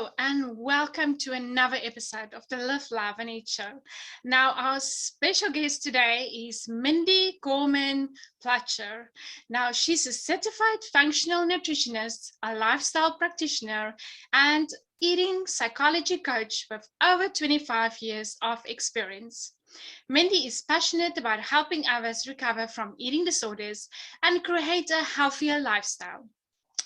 Hello and welcome to another episode of the Live, Love and Eat show. Now our special guest today is Mindy Gorman-Plutzer. Now she's a certified functional nutritionist, a lifestyle practitioner and eating psychology coach with over 25 years of experience. Mindy is passionate about helping others recover from eating disorders and create a healthier lifestyle.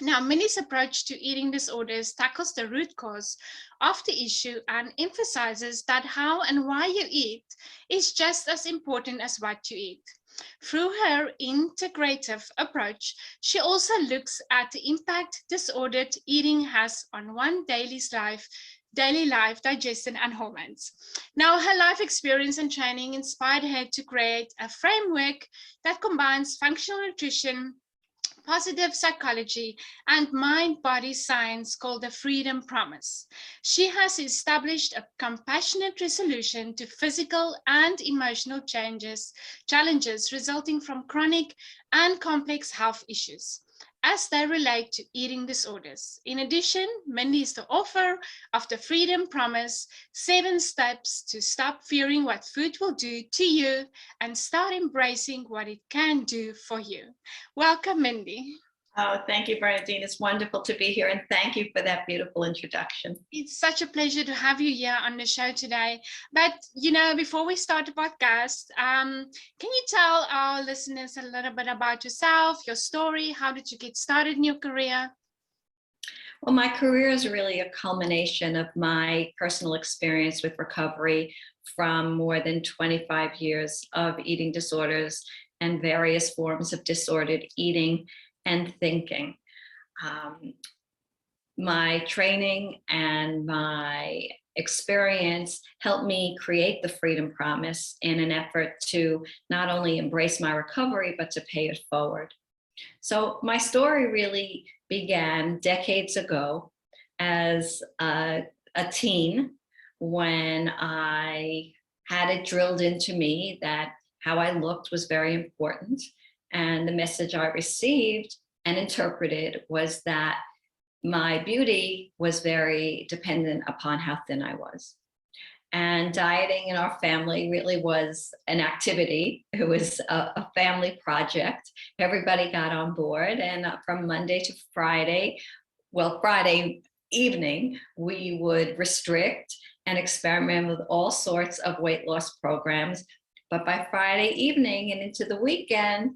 Now, Mindy's approach to eating disorders tackles the root cause of the issue and emphasizes that how and why you eat is just as important as what you eat. Through her integrative approach, she also looks at the impact disordered eating has on one's daily life, digestion, and hormones. Now, her life experience and training inspired her to create a framework that combines functional nutrition, positive psychology, and mind-body science called the Freedom Promise. She has established a compassionate resolution to physical and emotional challenges resulting from chronic and complex health issues as they relate to eating disorders. In addition, Mindy is the author of the Freedom Promise, 7 Steps to Stop Fearing What Food Will Do to You and Start Embracing What It Can Do for You. Welcome, Mindy. Oh, thank you, Bernadine. It's wonderful to be here, and thank you for that beautiful introduction. It's such a pleasure to have you here on the show today. But, before we start the podcast, can you tell our listeners a little bit about yourself, your story? How did you get started in your career? Well, my career is really a culmination of my personal experience with recovery from more than 25 years of eating disorders and various forms of disordered eating and thinking. My training and my experience helped me create the Freedom Promise in an effort to not only embrace my recovery, but to pay it forward. So my story really began decades ago as a teen when I had it drilled into me that how I looked was very important. And the message I received and interpreted was that my beauty was very dependent upon how thin I was. And dieting in our family really was an activity. It was a family project. Everybody got on board, and from Monday to Friday, Friday evening, we would restrict and experiment with all sorts of weight loss programs. But by Friday evening and into the weekend,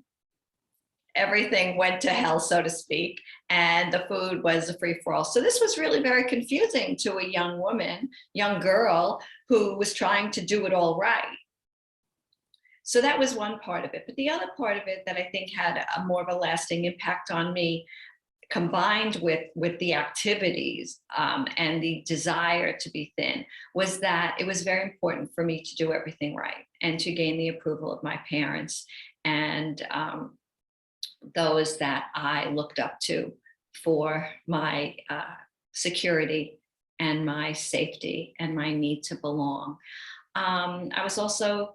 everything went to hell, so to speak, and the food was a free-for-all. So this was really very confusing to a young girl who was trying to do it all right. So that was one part of it. But the other part of it that I think had a more of a lasting impact on me, combined with the activities and the desire to be thin, was that it was very important for me to do everything right and to gain the approval of my parents and those that I looked up to for my security and my safety and my need to belong. I was also,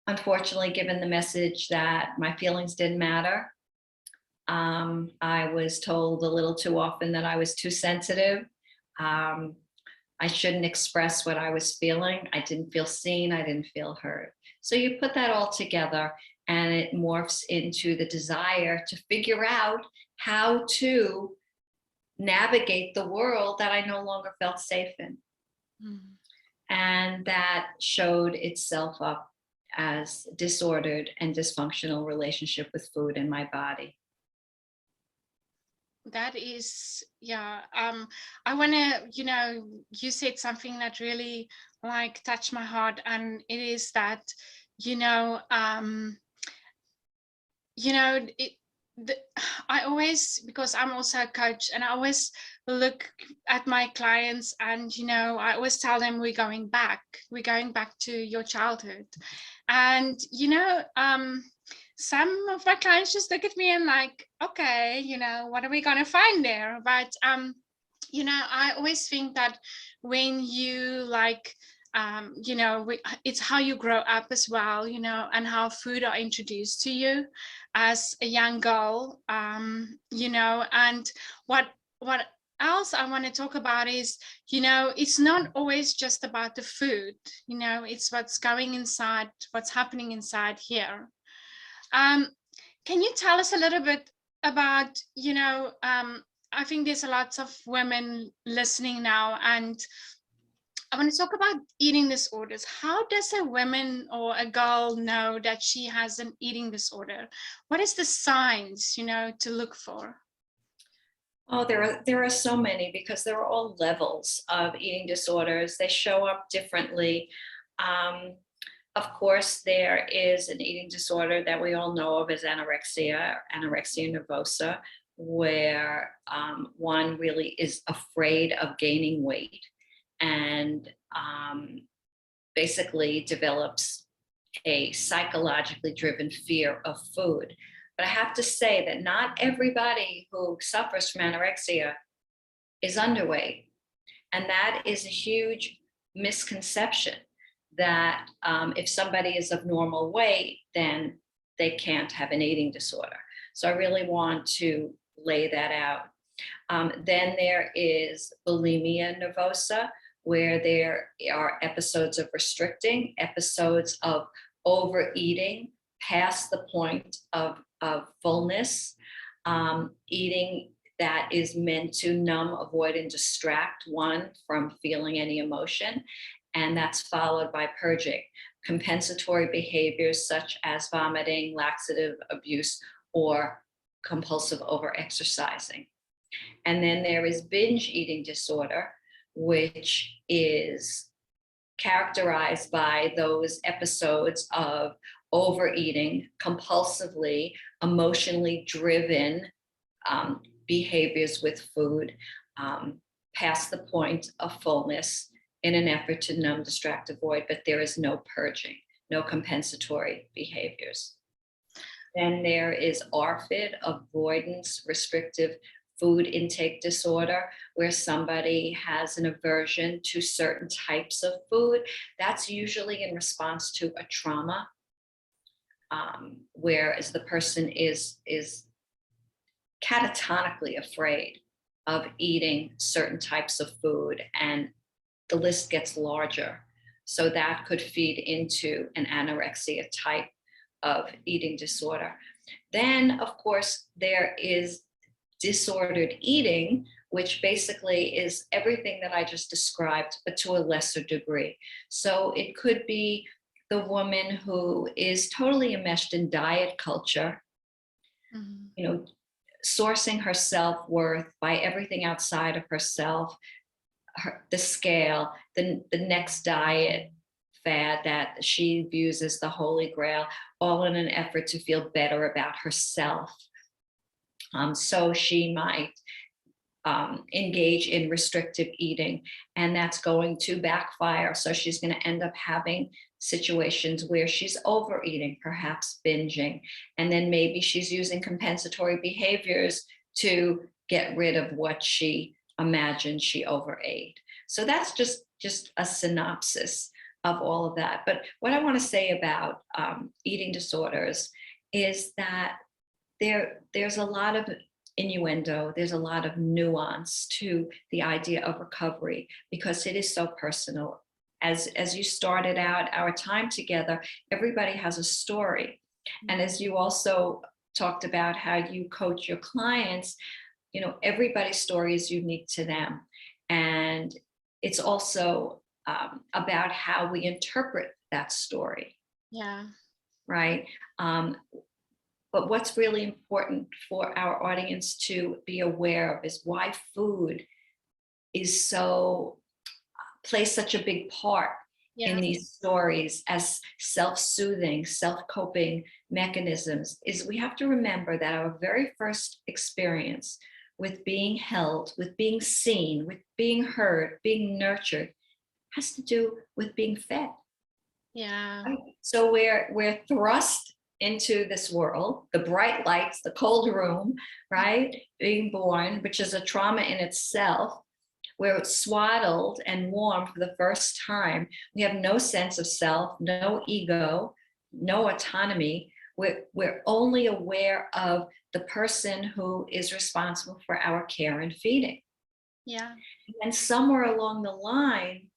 unfortunately, given the message that my feelings didn't matter. I was told a little too often that I was too sensitive. I shouldn't express what I was feeling. I didn't feel seen. I didn't feel heard. So you put that all together, and it morphs into the desire to figure out how to navigate the world that I no longer felt safe in. Mm-hmm. And that showed itself up as disordered and dysfunctional relationship with food in my body. That is, yeah. I want to, you said something that really touched my heart, and it is that, I always, because I'm also a coach, and I always look at my clients and, I always tell them we're going back to your childhood. And, some of my clients just look at me and okay, what are we going to find there? But, I always think that when you it's how you grow up as well, and how food are introduced to you as a young girl, and what else I want to talk about is, it's not always just about the food, it's what's going inside, what's happening inside here. Can you tell us a little bit about, I think there's a lot of women listening now, and I want to talk about eating disorders. How does a woman or a girl know that she has an eating disorder? What is the signs, to look for? Oh, there are so many, because there are all levels of eating disorders. They show up differently. Um, of course, there is an eating disorder that we all know of as anorexia nervosa, where one really is afraid of gaining weight and basically develops a psychologically driven fear of food. But I have to say that not everybody who suffers from anorexia is underweight. And that is a huge misconception, that if somebody is of normal weight, then they can't have an eating disorder. So I really want to lay that out. Then there is bulimia nervosa, where there are episodes of restricting, episodes of overeating past the point of fullness, eating that is meant to numb, avoid, and distract one from feeling any emotion. And that's followed by purging, compensatory behaviors such as vomiting, laxative abuse, or compulsive overexercising. And then there is binge eating disorder, which is characterized by those episodes of overeating, compulsively, emotionally driven behaviors with food past the point of fullness in an effort to numb, distract, avoid, but there is no purging, no compensatory behaviors. Then there is ARFID, avoidance restrictive food intake disorder, where somebody has an aversion to certain types of food. That's usually in response to a trauma, whereas the person is catatonically afraid of eating certain types of food, and the list gets larger. So that could feed into an anorexia type of eating disorder. Then, of course, there is disordered eating, which basically is everything that I just described, but to a lesser degree. So it could be the woman who is totally enmeshed in diet culture, sourcing her self-worth by everything outside of herself, the scale, the next diet fad that she views as the holy grail, all in an effort to feel better about herself. So she might engage in restrictive eating, and that's going to backfire. So she's going to end up having situations where she's overeating, perhaps binging, and then maybe she's using compensatory behaviors to get rid of what she imagined she overate. So that's just a synopsis of all of that. But what I want to say about eating disorders is that there's a lot of innuendo, there's a lot of nuance to the idea of recovery, because it is so personal. As you started out our time together, everybody has a story. And as you also talked about how you coach your clients, everybody's story is unique to them. And it's also about how we interpret that story. Yeah. Right. But what's really important for our audience to be aware of is why food is plays such a big part in these stories as self-soothing, self-coping mechanisms. Is we have to remember that our very first experience with being held, with being seen, with being heard, being nurtured, has to do with being fed. Yeah. Right? So we're thrust into this world, the bright lights, the cold room, right? Being born, which is a trauma in itself. We're swaddled and warm for the first time. We have no sense of self, no ego, no autonomy. We're only aware of the person who is responsible for our care and feeding. Yeah. And somewhere along the line,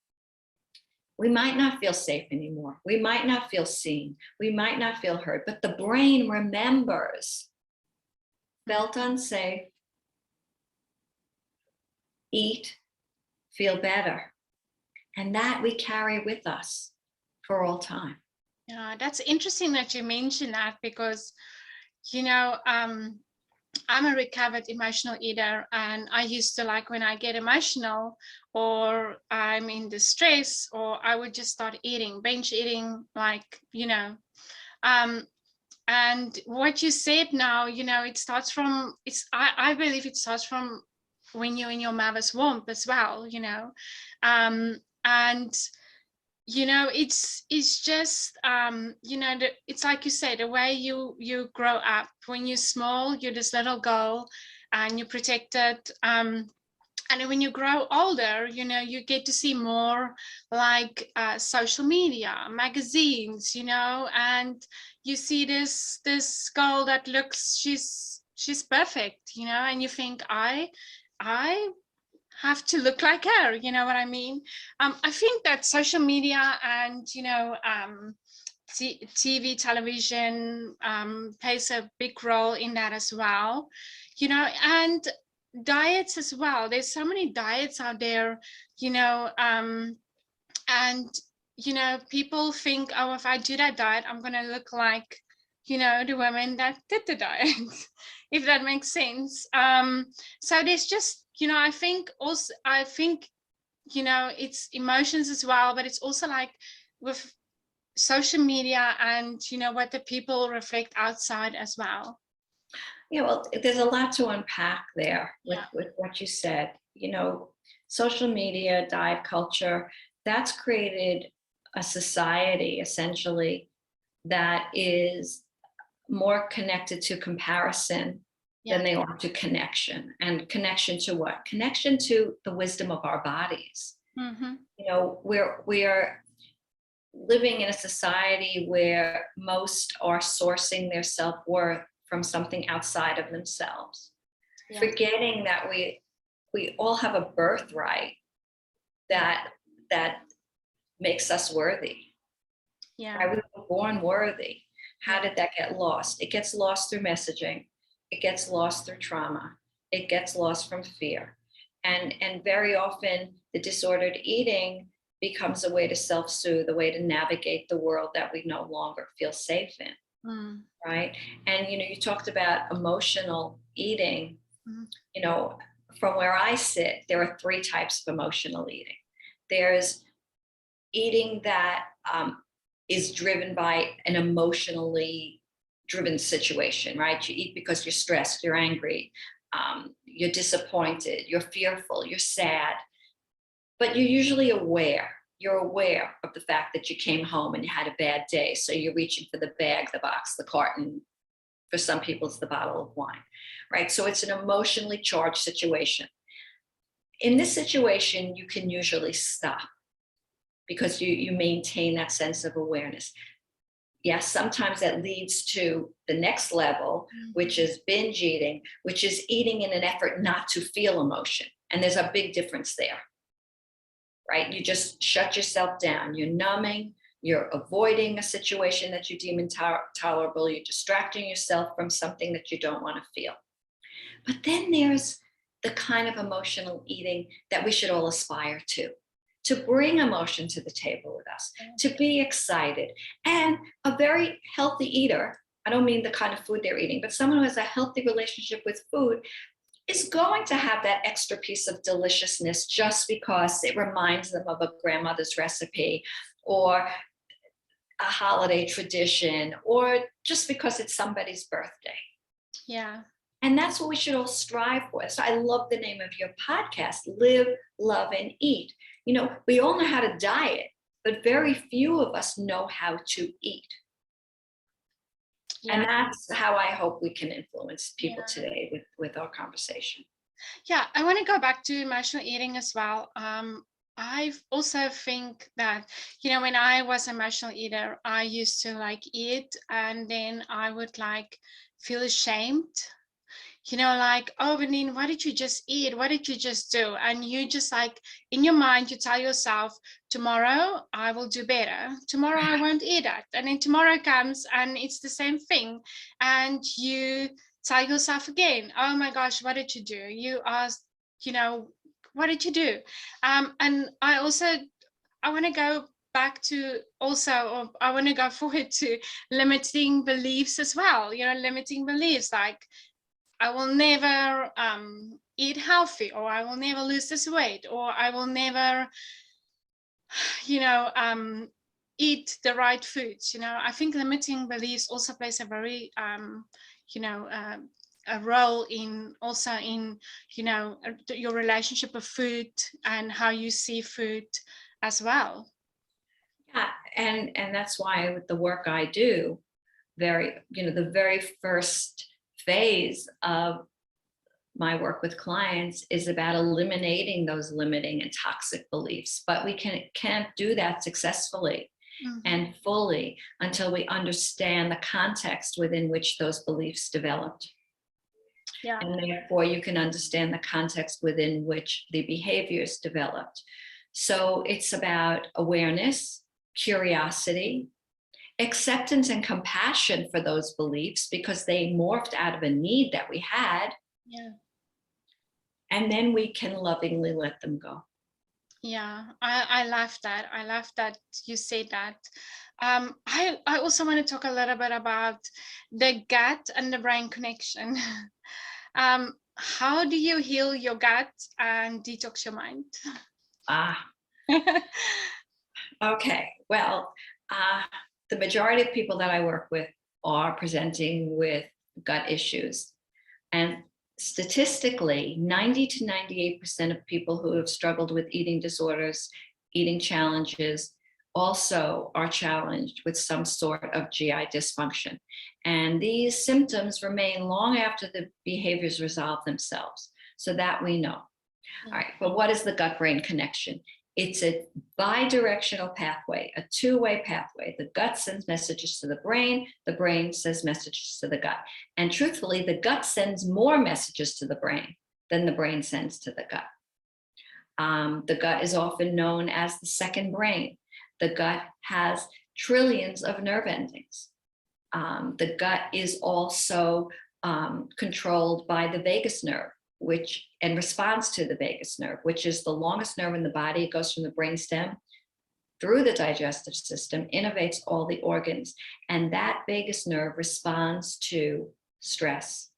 we might not feel safe anymore. We might not feel seen. We might not feel heard, but the brain remembers, felt unsafe, eat, feel better. And that we carry with us for all time. Yeah, that's interesting that you mentioned that, because, you know, I'm a recovered emotional eater, and I used to, like, when I get emotional or I'm in distress, or I would just start eating, binge eating, like, you know. And what you said now, you know, it starts from, I believe it starts from when you're in your mother's womb as well, you know. And you know, it's just you know, it's like you say, the way you grow up. When you're small, you're this little girl and you're protected, and then when you grow older, you know, you get to see more, like, social media, magazines, you know, and you see this girl that looks, she's perfect, you know, and you think, I have to look like her, you know what I mean? I think that social media and, you know, TV, television, plays a big role in that as well, you know, and diets as well. There's so many diets out there, you know, and, you know, people think, oh, if I do that diet, I'm going to look like, you know, the women that did the diet, if that makes sense. So there's just, you know, I think, you know, it's emotions as well, but it's also like with social media and, you know, what the people reflect outside as well. Yeah, well, there's a lot to unpack there Yeah. with what you said. You know, social media, diet culture, that's created a society essentially that is more connected to comparison Yeah. than they are to connection. And connection to what? Connection to the wisdom of our bodies. Mm-hmm. You know, we're living in a society where most are sourcing their self-worth from something outside of themselves, Yeah. forgetting that we all have a birthright that makes us worthy. Yeah. Right? We were born worthy. How did that get lost? It gets lost through messaging. It gets lost through trauma. It gets lost from fear. And very often the disordered eating becomes a way to self-soothe, a way to navigate the world that we no longer feel safe in. Right? And, you know, you talked about emotional eating. You know, from where I sit, there are 3 types of emotional eating. There's eating that is driven by an emotionally driven situation, right? You eat because you're stressed, you're angry, you're disappointed, you're fearful, you're sad, but you're usually aware. You're aware of the fact that you came home and you had a bad day. So you're reaching for the bag, the box, the carton. For some people, it's the bottle of wine, right? So it's an emotionally charged situation. In this situation, you can usually stop because you maintain that sense of awareness. Yes, sometimes that leads to the next level, which is binge eating, which is eating in an effort not to feel emotion. And there's a big difference there, right? You just shut yourself down. You're numbing, you're avoiding a situation that you deem intolerable, you're distracting yourself from something that you don't want to feel. But then there's the kind of emotional eating that we should all aspire to bring emotion to the table with us, to be excited. And a very healthy eater, I don't mean the kind of food they're eating, but someone who has a healthy relationship with food is going to have that extra piece of deliciousness just because it reminds them of a grandmother's recipe or a holiday tradition, or just because it's somebody's birthday. Yeah. And that's what we should all strive for. So I love the name of your podcast, Live, Love, and Eat. You know, we all know how to diet, but very few of us know how to eat. Yeah. And that's how I hope we can influence people today with our conversation. Yeah, I want to go back to emotional eating as well. I also think that, you know, when I was an emotional eater, I used to like eat and then I would like feel ashamed, like, oh, Benin, what did you just eat? What did you just do? And you just like, in your mind, you tell yourself, tomorrow I will do better. Tomorrow I won't eat that. And then tomorrow comes and it's the same thing. And you tell yourself again, oh my gosh, what did you do? You asked, what did you do? And I want to go back to also, or I want to go forward to limiting beliefs as well. Limiting beliefs like, I will never eat healthy, or I will never lose this weight, or I will never, eat the right foods. I think limiting beliefs also plays a very, a role in your relationship with food and how you see food as well. Yeah, and that's why with the work I do, the very first phase of my work with clients is about eliminating those limiting and toxic beliefs. But we can't do that successfully and fully until we understand the context within which those beliefs developed. Yeah. And therefore you can understand the context within which the behaviors developed. So it's about awareness, curiosity, acceptance and compassion for those beliefs because they morphed out of a need that we had. Yeah. And then we can lovingly let them go. Yeah, I love that. I love that you say that. I also want to talk a little bit about the gut and the brain connection. How do you heal your gut and detox your mind? Okay. Well, the majority of people that I work with are presenting with gut issues. And statistically, 90 to 98% of people who have struggled with eating disorders, eating challenges, also are challenged with some sort of GI dysfunction. And these symptoms remain long after the behaviors resolve themselves. So that we know. All right, but what is the gut-brain connection? It's a bi-directional pathway, a two-way pathway. The gut sends messages to the brain sends messages to the gut. And truthfully, the gut sends more messages to the brain than the brain sends to the gut. The gut is often known as the second brain. The gut has trillions of nerve endings. The gut is also controlled by the vagus nerve, and responds to the vagus nerve, which is the longest nerve in the body. It goes from the brainstem through the digestive system, innervates all the organs, and that vagus nerve responds to stress.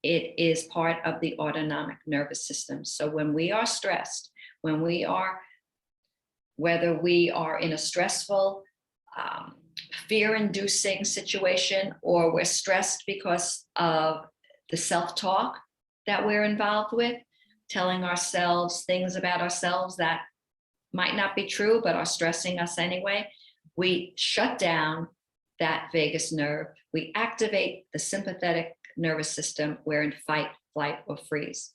It is part of the autonomic nervous system. So when we are stressed, whether we are in a stressful, fear-inducing situation, or we're stressed because of the self-talk that we're involved with, telling ourselves things about ourselves that might not be true, but are stressing us anyway, we shut down that vagus nerve. We activate the sympathetic nervous system. We're in fight, flight, or freeze.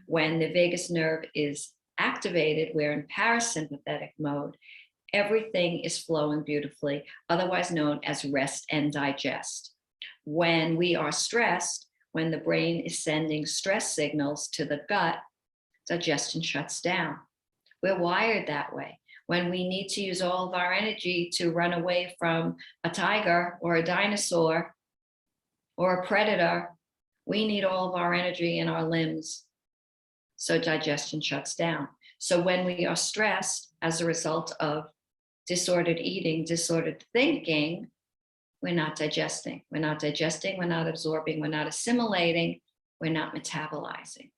When the vagus nerve is activated, we're in parasympathetic mode. Everything is flowing beautifully, otherwise known as rest and digest. When we are stressed, when the brain is sending stress signals to the gut, digestion shuts down. We're wired that way. When we need to use all of our energy to run away from a tiger or a dinosaur or a predator, we need all of our energy in our limbs. So digestion shuts down. So when we are stressed as a result of disordered eating, disordered thinking, we're not digesting. We're not digesting, we're not absorbing, we're not assimilating, we're not metabolizing.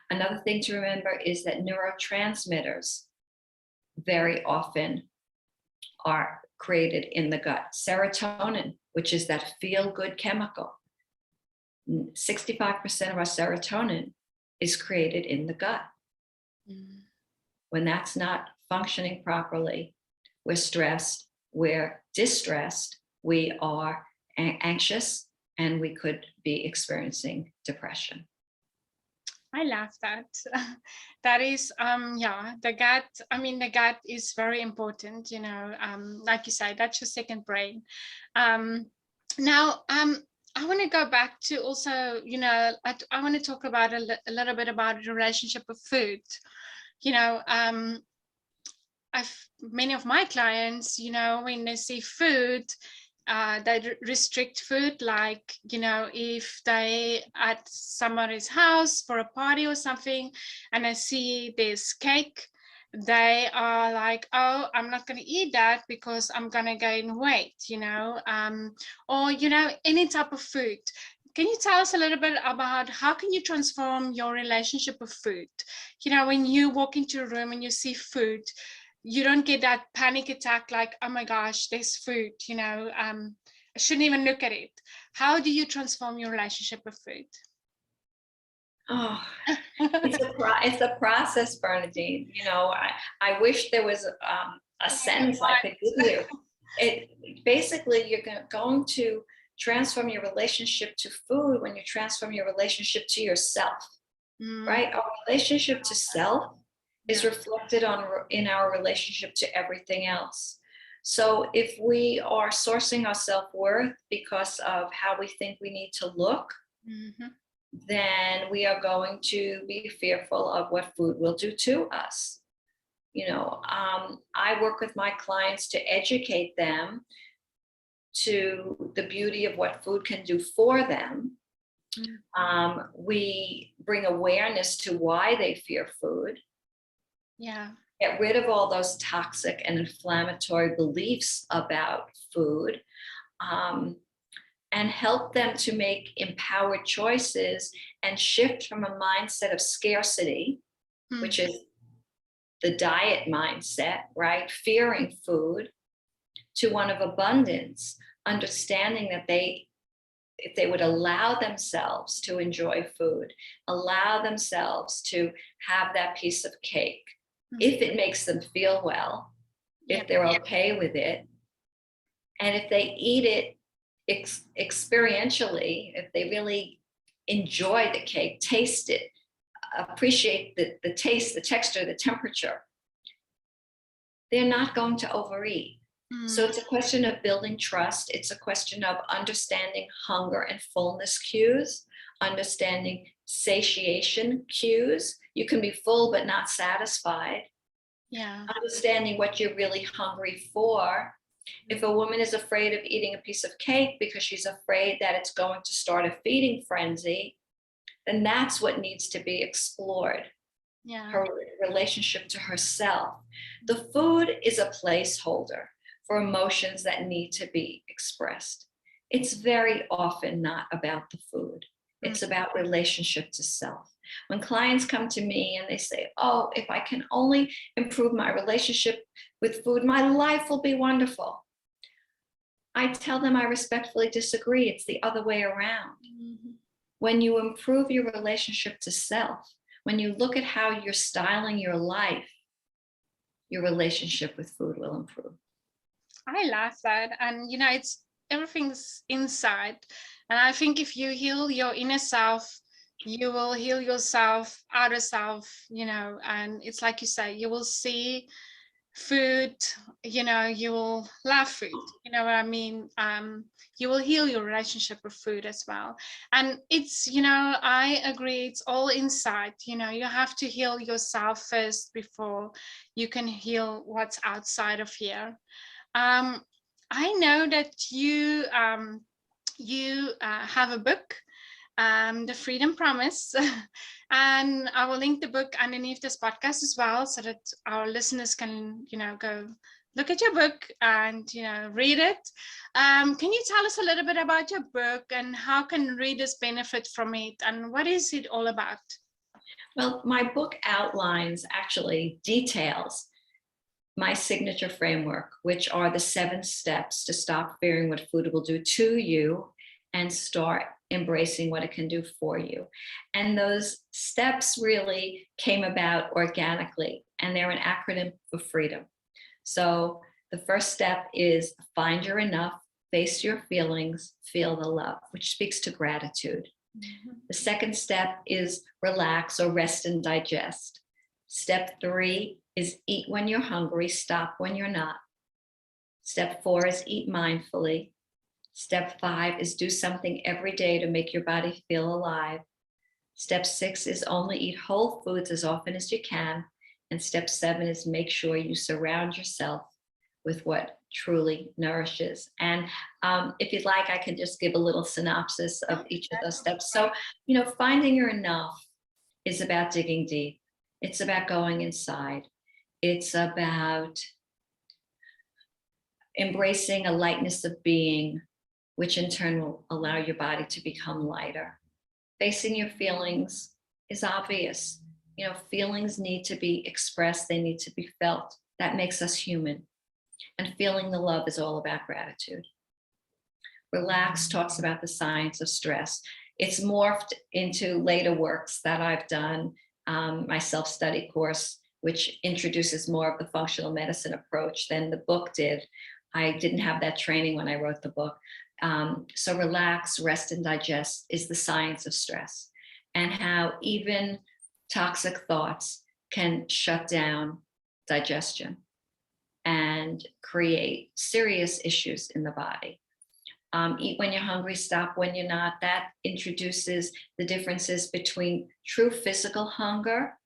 Another thing to remember is that neurotransmitters very often are created in the gut. Serotonin, which is that feel-good chemical. 65% of our serotonin is created in the gut. When that's not functioning properly, we're stressed, we're distressed, we are anxious, and we could be experiencing depression. I love that. That is, the gut. I mean, the gut is very important. Like you said, that's your second brain. Now, I want to go back to also, I want to talk about a little bit about the relationship with food. You know, many of my clients, when they see food, they restrict food. Like, if they at somebody's house for a party or something, and I see this cake, they are like, oh, I'm not going to eat that because I'm going to gain weight, or, any type of food. Can you tell us a little bit about how can you transform your relationship with food? When you walk into a room and you see food, you don't get that panic attack like, oh my gosh, there's food, I shouldn't even look at it. How do you transform your relationship with food? Oh, it's a process, Bernadine. I wish there was a sentence I could give you. Basically, you're going to transform your relationship to food when you transform your relationship to yourself, right? Our relationship to self is reflected in our relationship to everything else. So if we are sourcing our self-worth because of how we think we need to look, then we are going to be fearful of what food will do to us. I work with my clients to educate them to the beauty of what food can do for them. We bring awareness to why they fear food. Get rid of all those toxic and inflammatory beliefs about food, and help them to make empowered choices and shift from a mindset of scarcity, which is the diet mindset, right? Fearing food, to one of abundance, understanding that if they would allow themselves to enjoy food, allow themselves to have that piece of cake, if it makes them feel well, if they're okay with it, and if they eat it experientially, if they really enjoy the cake, taste it, appreciate the taste, the texture, the temperature, they're not going to overeat. So it's a question of building trust. It's a question of understanding hunger and fullness cues, understanding satiation cues. You can be full but not satisfied. Understanding what you're really hungry for. If a woman is afraid of eating a piece of cake because she's afraid that it's going to start a feeding frenzy, then that's what needs to be explored. Her relationship to herself. The food is a placeholder for emotions that need to be expressed. It's very often not about the food. It's about relationship to self. When clients come to me and they say, oh, if I can only improve my relationship with food, my life will be wonderful. I tell them I respectfully disagree. It's the other way around. When you improve your relationship to self, when you look at how you're styling your life, your relationship with food will improve. I love that. And, it's everything's inside. And I think if you heal your inner self, you will heal yourself, outer self, and it's like you say, you will see food, you will love food, you know what I mean? You will heal your relationship with food as well. And it's, I agree, it's all inside. You have to heal yourself first before you can heal what's outside of here. I know that you have a book, The Freedom Promise, and I will link the book underneath this podcast as well, so that our listeners can, go look at your book and, read it. Can you tell us a little bit about your book and how can readers benefit from it, and what is it all about? Well, my book actually details my signature framework, which are the 7 steps to stop fearing what food will do to you and start embracing what it can do for you. And those steps really came about organically, and they're an acronym for freedom. So the first step is find your enough, face your feelings, feel the love, which speaks to gratitude. The second step is relax or rest and digest. Step 3 is eat when you're hungry, stop when you're not. Step 4 is eat mindfully. Step 5 is do something every day to make your body feel alive. Step 6 is only eat whole foods as often as you can. And step 7 is make sure you surround yourself with what truly nourishes. And if you'd like, I can just give a little synopsis of each of those steps. So, finding your enough is about digging deep. It's about going inside. It's about embracing a lightness of being, which in turn will allow your body to become lighter. Facing your feelings is obvious. Feelings need to be expressed. They need to be felt. That makes us human. And feeling the love is all about gratitude. Relax talks about the science of stress. It's morphed into later works that I've done, my self-study course, which introduces more of the functional medicine approach than the book did. I didn't have that training when I wrote the book. So relax, rest, and digest is the science of stress, and how even toxic thoughts can shut down digestion and create serious issues in the body. Eat when you're hungry, stop when you're not. That introduces the differences between true physical hunger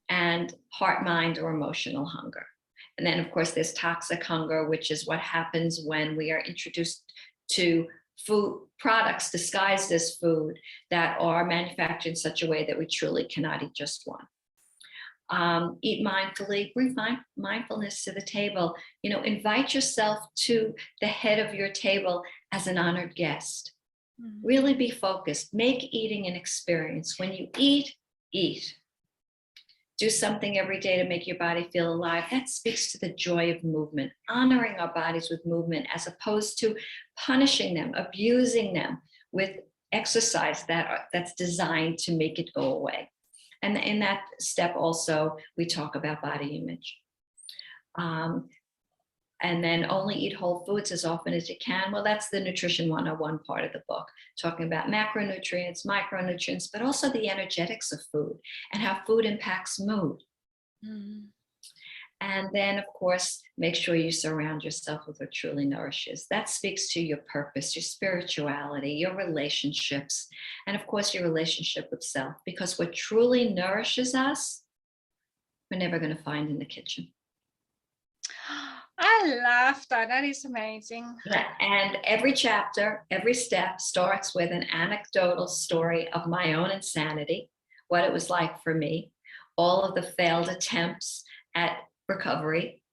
and heart, mind, or emotional hunger. And then, of course, there's toxic hunger, which is what happens when we are introduced to food products disguised as food that are manufactured in such a way that we truly cannot eat just one. Eat mindfully, bring mindfulness to the table. Invite yourself to the head of your table as an honored guest. Really be focused. Make eating an experience. When you eat, eat. Do something every day to make your body feel alive. That speaks to the joy of movement, honoring our bodies with movement as opposed to punishing them, abusing them with exercise that's designed to make it go away. And in that step also, we talk about body image. And then only eat whole foods as often as you can. Well, that's the Nutrition 101 part of the book, talking about macronutrients, micronutrients, but also the energetics of food and how food impacts mood. And then, of course, make sure you surround yourself with what truly nourishes. That speaks to your purpose, your spirituality, your relationships, and of course, your relationship with self, because what truly nourishes us, we're never going to find in the kitchen. I love that. That is amazing. Yeah, and every chapter, every step starts with an anecdotal story of my own insanity, what it was like for me, all of the failed attempts at recovery,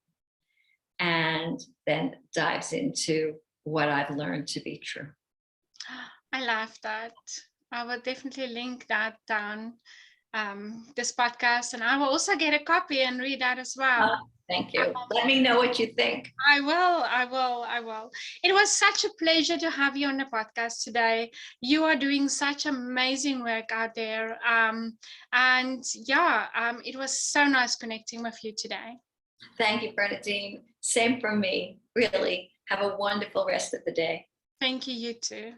and then dives into what I've learned to be true. I love that. I will definitely link that down, this podcast, and I will also get a copy and read that as well. Thank you. Let me know what you think. I will. It was such a pleasure to have you on the podcast today. You are doing such amazing work out there. It was so nice connecting with you today. Thank you, Bernadine. Same for me. Really. Have a wonderful rest of the day. Thank you, you too.